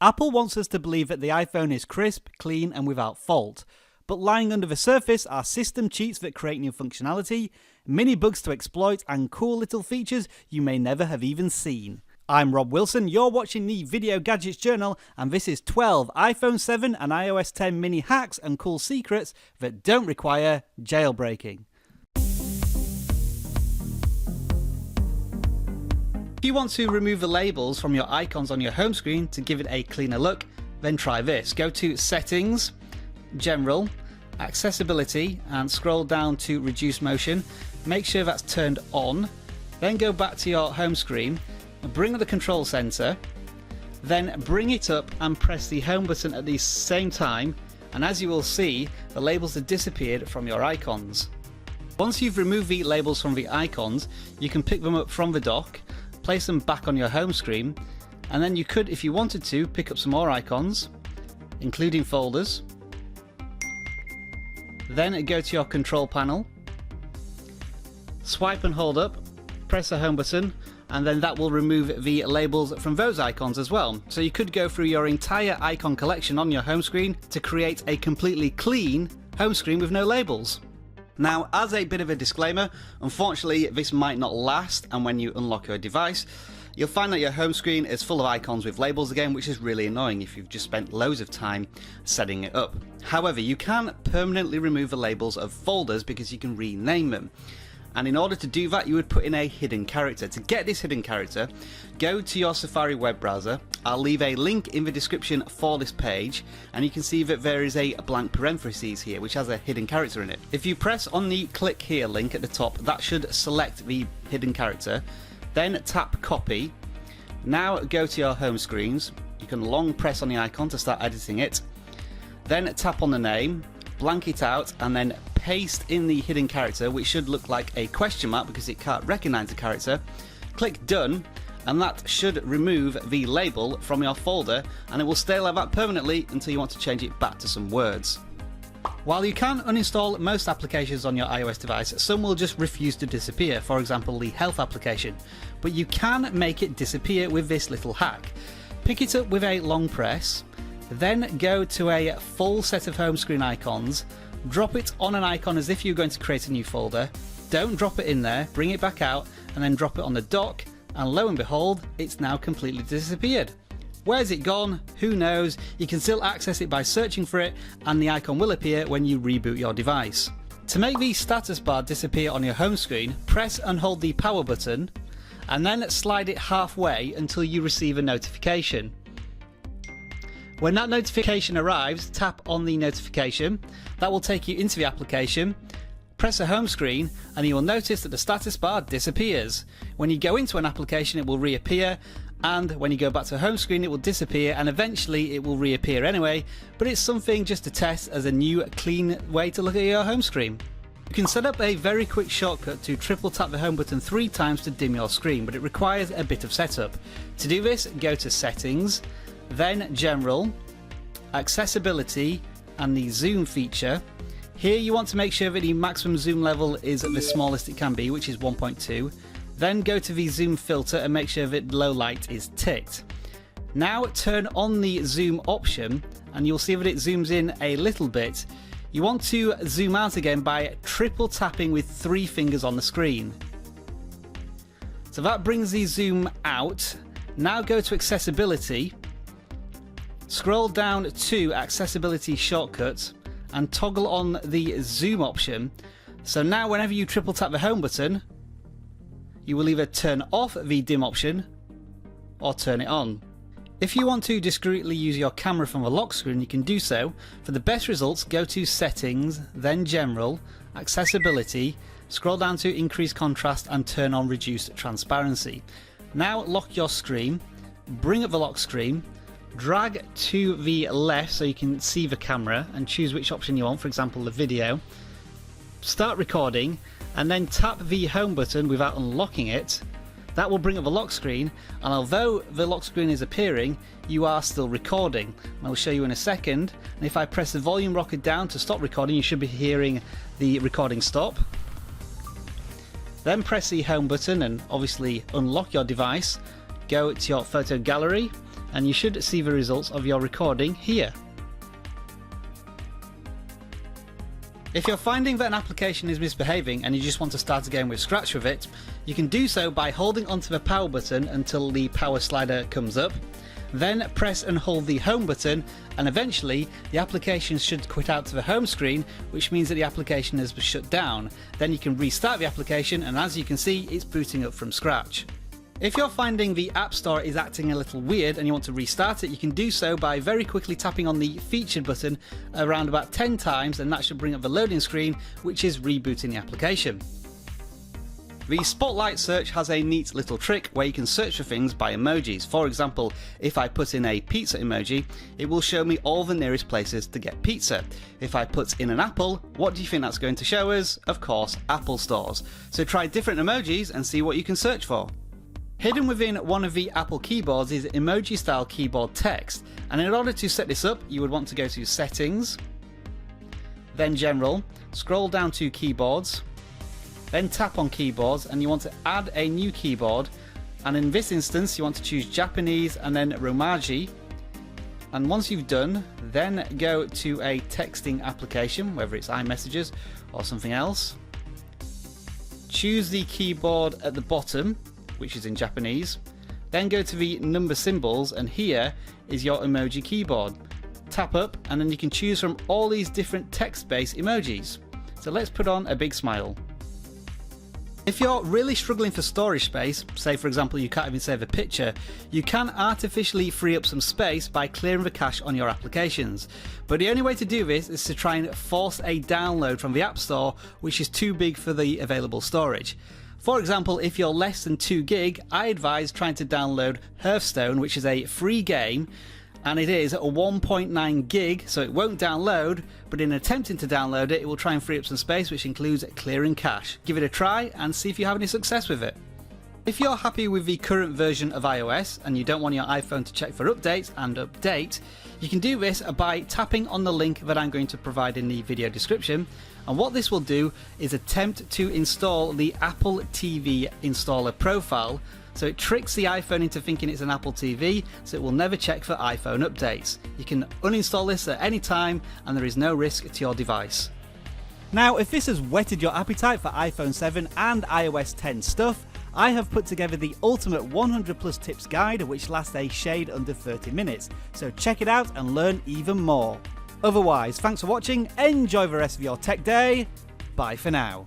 Apple wants us to believe that the iPhone is crisp, clean and without fault. But lying under the surface are system cheats that create new functionality, mini bugs to exploit and cool little features you may never have even seen. I'm Rob Wilson, you're watching the Video Gadgets Journal, and this is 12 iPhone 7 and iOS 10 mini hacks and cool secrets that don't require jailbreaking. If you want to remove the labels from your icons on your home screen to give it a cleaner look, then try this. Go to Settings, General, Accessibility and scroll down to Reduce Motion. Make sure that's turned on. Then go back to your home screen, bring up the control center, then bring it up and press the home button at the same time, and as you will see, the labels have disappeared from your icons. Once you've removed the labels from the icons, you can pick them up from the dock, place them back on your home screen, and then you could, if you wanted to, pick up some more icons, including folders. Then go to your control panel, swipe and hold up, press the home button, and then that will remove the labels from those icons as well. So you could go through your entire icon collection on your home screen to create a completely clean home screen with no labels. Now, as a bit of a disclaimer, unfortunately this might not last, and when you unlock your device, you'll find that your home screen is full of icons with labels again, which is really annoying if you've just spent loads of time setting it up. However, you can permanently remove the labels of folders because you can rename them. And in order to do that, you would put in a hidden character. To get this hidden character, go to your Safari web browser. I'll leave a link in the description for this page, and you can see that there is a blank parentheses here which has a hidden character in it. If you press on the click here link at the top, that should select the hidden character. Then tap copy. Now go to your home screens. You can long press on the icon to start editing it. Then tap on the name, blank it out, and then paste in the hidden character, which should look like a question mark because it can't recognize the character. Click done, and that should remove the label from your folder, and it will stay like that permanently until you want to change it back to some words. While you can uninstall most applications on your iOS device, some will just refuse to disappear, for example the health application, but you can make it disappear with this little hack. Pick it up with a long press, then go to a full set of home screen icons, drop it on an icon as if you're going to create a new folder, don't drop it in there, bring it back out and then drop it on the dock, and lo and behold, it's now completely disappeared. Where's it gone? Who knows? You can still access it by searching for it, and the icon will appear when you reboot your device. To make the status bar disappear on your home screen, press and hold the power button and then slide it halfway until you receive a notification. When that notification arrives, tap on the notification. That will take you into the application. Press the home screen and you will notice that the status bar disappears. When you go into an application, it will reappear, and when you go back to home screen, it will disappear, and eventually it will reappear anyway, but it's something just to test as a new clean way to look at your home screen. You can set up a very quick shortcut to triple tap the home button 3 times to dim your screen, but it requires a bit of setup. To do this, go to Settings, then General, Accessibility and the Zoom feature. Here you want to make sure that the maximum zoom level is the smallest it can be, which is 1.2. Then go to the zoom filter and make sure that low light is ticked. Now turn on the zoom option and you'll see that it zooms in a little bit. You want to zoom out again by triple tapping with 3 fingers on the screen. So that brings the zoom out. Now go to Accessibility, scroll down to Accessibility Shortcuts and toggle on the zoom option. So now whenever you triple tap the home button, you will either turn off the dim option or turn it on. If you want to discreetly use your camera from the lock screen, you can do so. For the best results, go to Settings, then General, Accessibility, scroll down to Increase Contrast and turn on Reduced Transparency. Now lock your screen, bring up the lock screen, drag to the left so you can see the camera and choose which option you want, for example the video. Start recording and then tap the home button without unlocking it. That will bring up the lock screen, and although the lock screen is appearing, you are still recording. I will show you in a second, and if I press the volume rocker down to stop recording, you should be hearing the recording stop. Then press the home button and obviously unlock your device. Go to your photo gallery and you should see the results of your recording here. If you're finding that an application is misbehaving and you just want to start again with scratch with it, you can do so by holding onto the power button until the power slider comes up, then press and hold the home button, and eventually the application should quit out to the home screen, which means that the application has been shut down. Then you can restart the application, and as you can see, it's booting up from scratch. If you're finding the App Store is acting a little weird and you want to restart it, you can do so by very quickly tapping on the featured button around about 10 times, and that should bring up the loading screen, which is rebooting the application. The Spotlight search has a neat little trick where you can search for things by emojis. For example, if I put in a pizza emoji, it will show me all the nearest places to get pizza. If I put in an apple, what do you think that's going to show us? Of course, Apple stores. So try different emojis and see what you can search for. Hidden within one of the Apple keyboards is emoji style keyboard text, and in order to set this up you would want to go to Settings, then General, scroll down to Keyboards, then tap on Keyboards, and you want to add a new keyboard, and in this instance you want to choose Japanese and then Romaji, and once you've done, then go to a texting application, whether it's iMessages or something else, choose the keyboard at the bottom, which is in Japanese, then go to the number symbols, and here is your emoji keyboard. Tap up and then you can choose from all these different text-based emojis. So let's put on a big smile. If you're really struggling for storage space, say for example you can't even save a picture, you can artificially free up some space by clearing the cache on your applications. But the only way to do this is to try and force a download from the App Store which is too big for the available storage. For example, if you're less than 2 gig, I advise trying to download Hearthstone, which is a free game, and it is a 1.9 gig, so it won't download, but in attempting to download it, it will try and free up some space, which includes clearing cache. Give it a try and see if you have any success with it. If you're happy with the current version of iOS and you don't want your iPhone to check for updates and update, you can do this by tapping on the link that I'm going to provide in the video description, and what this will do is attempt to install the Apple TV installer profile, so it tricks the iPhone into thinking it's an Apple TV, so it will never check for iPhone updates. You can uninstall this at any time and there is no risk to your device. Now, if this has whetted your appetite for iPhone 7 and iOS 10 stuff, I have put together the ultimate 100 plus tips guide, which lasts a shade under 30 minutes, so check it out and learn even more. Otherwise, thanks for watching, enjoy the rest of your tech day, bye for now.